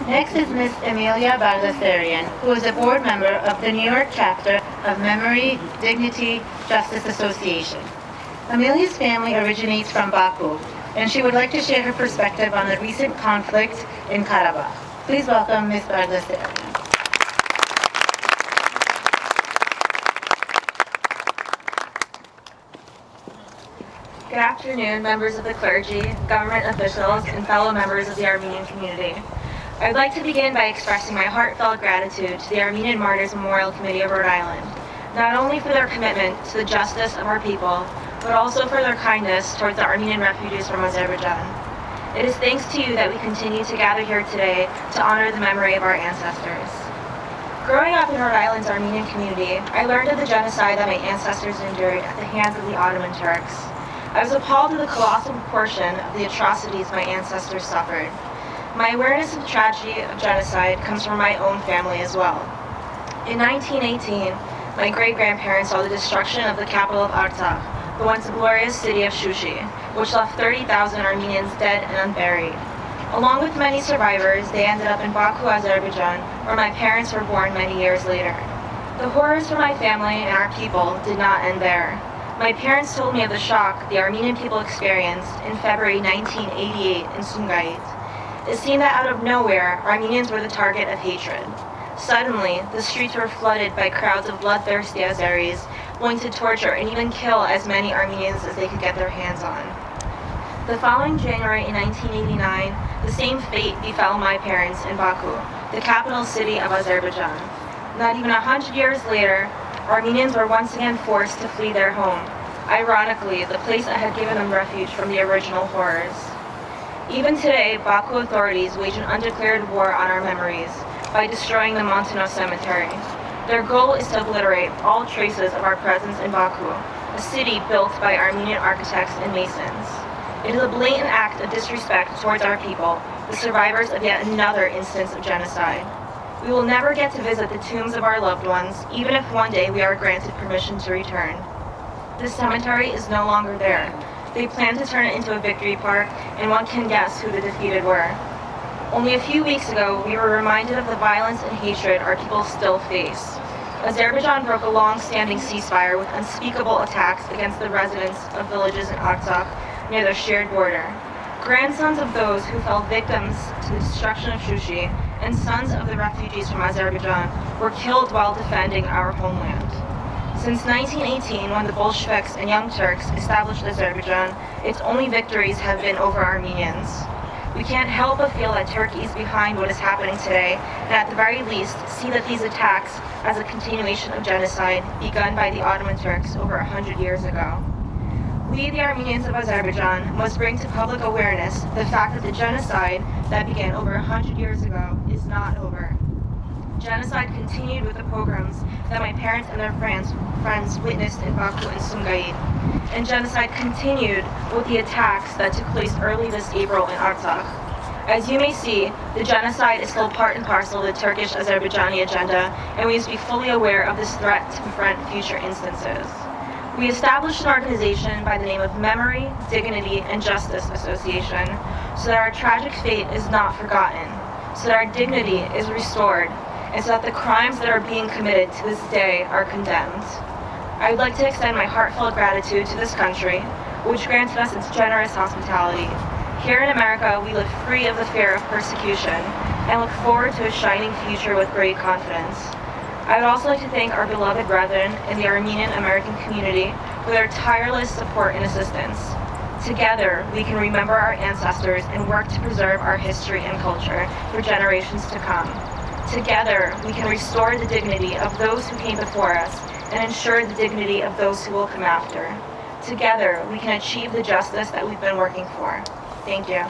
Next is Ms. Emiliya Bagdasarian, who is a board member of the New York chapter of Memory, Dignity, Justice Association. Emiliya's family originates from Baku, and she would like to share her perspective on the recent conflict in Karabakh. Please welcome Ms. Bagdasarian. Good afternoon, members of the clergy, government officials, and fellow members of the Armenian community. I would like to begin by expressing my heartfelt gratitude to the Armenian Martyrs Memorial Committee of Rhode Island, not only for their commitment to the justice of our people, but also for their kindness towards the Armenian refugees from Azerbaijan. It is thanks to you that we continue to gather here today to honor the memory of our ancestors. Growing up in Rhode Island's Armenian community, I learned of the genocide that my ancestors endured at the hands of the Ottoman Turks. I was appalled at the colossal proportion of the atrocities my ancestors suffered. My awareness of the tragedy of genocide comes from my own family as well. In 1918, my great-grandparents saw the destruction of the capital of Artsakh, the once glorious city of Shushi, which left 30,000 Armenians dead and unburied. Along with many survivors, they ended up in Baku, Azerbaijan, where my parents were born many years later. The horrors for my family and our people did not end there. My parents told me of the shock the Armenian people experienced in February 1988 in Sumgait. It seemed that out of nowhere, Armenians were the target of hatred. Suddenly, the streets were flooded by crowds of bloodthirsty Azeris, willing to torture and even kill as many Armenians as they could get their hands on. The following January in 1989, the same fate befell my parents in Baku, the capital city of Azerbaijan. Not even 100 years later, Armenians were once again forced to flee their home, ironically, the place that had given them refuge from the original horrors. Even today, Baku authorities wage an undeclared war on our memories by destroying the Montano Cemetery. Their goal is to obliterate all traces of our presence in Baku, a city built by Armenian architects and masons. It is a blatant act of disrespect towards our people, the survivors of yet another instance of genocide. We will never get to visit the tombs of our loved ones, even if one day we are granted permission to return. This cemetery is no longer there. They plan to turn it into a victory park, and one can guess who the defeated were. Only a few weeks ago, we were reminded of the violence and hatred our people still face. Azerbaijan broke a long-standing ceasefire with unspeakable attacks against the residents of villages in Artsakh near their shared border. Grandsons of those who fell victims to the destruction of Shushi and sons of the refugees from Azerbaijan were killed while defending our homeland. Since 1918, when the Bolsheviks and Young Turks established Azerbaijan, its only victories have been over Armenians. We can't help but feel that Turkey is behind what is happening today, and at the very least, see that these attacks as a continuation of genocide begun by the Ottoman Turks over 100 years ago. We, the Armenians of Azerbaijan, must bring to public awareness the fact that the genocide that began over 100 years ago is not over. Genocide continued with the pogroms that my parents and their friends witnessed in Baku and Sumgait. And genocide continued with the attacks that took place early this April in Artsakh. As you may see, the genocide is still part and parcel of the Turkish-Azerbaijani agenda, and we must be fully aware of this threat to prevent future instances. We established an organization by the name of Memory, Dignity, and Justice Association so that our tragic fate is not forgotten, so that our dignity is restored, and so that the crimes that are being committed to this day are condemned. I would like to extend my heartfelt gratitude to this country, which granted us its generous hospitality. Here in America, we live free of the fear of persecution and look forward to a shining future with great confidence. I would also like to thank our beloved brethren in the Armenian American community for their tireless support and assistance. Together, we can remember our ancestors and work to preserve our history and culture for generations to come. Together, we can restore the dignity of those who came before us and ensure the dignity of those who will come after. Together, we can achieve the justice that we've been working for. Thank you.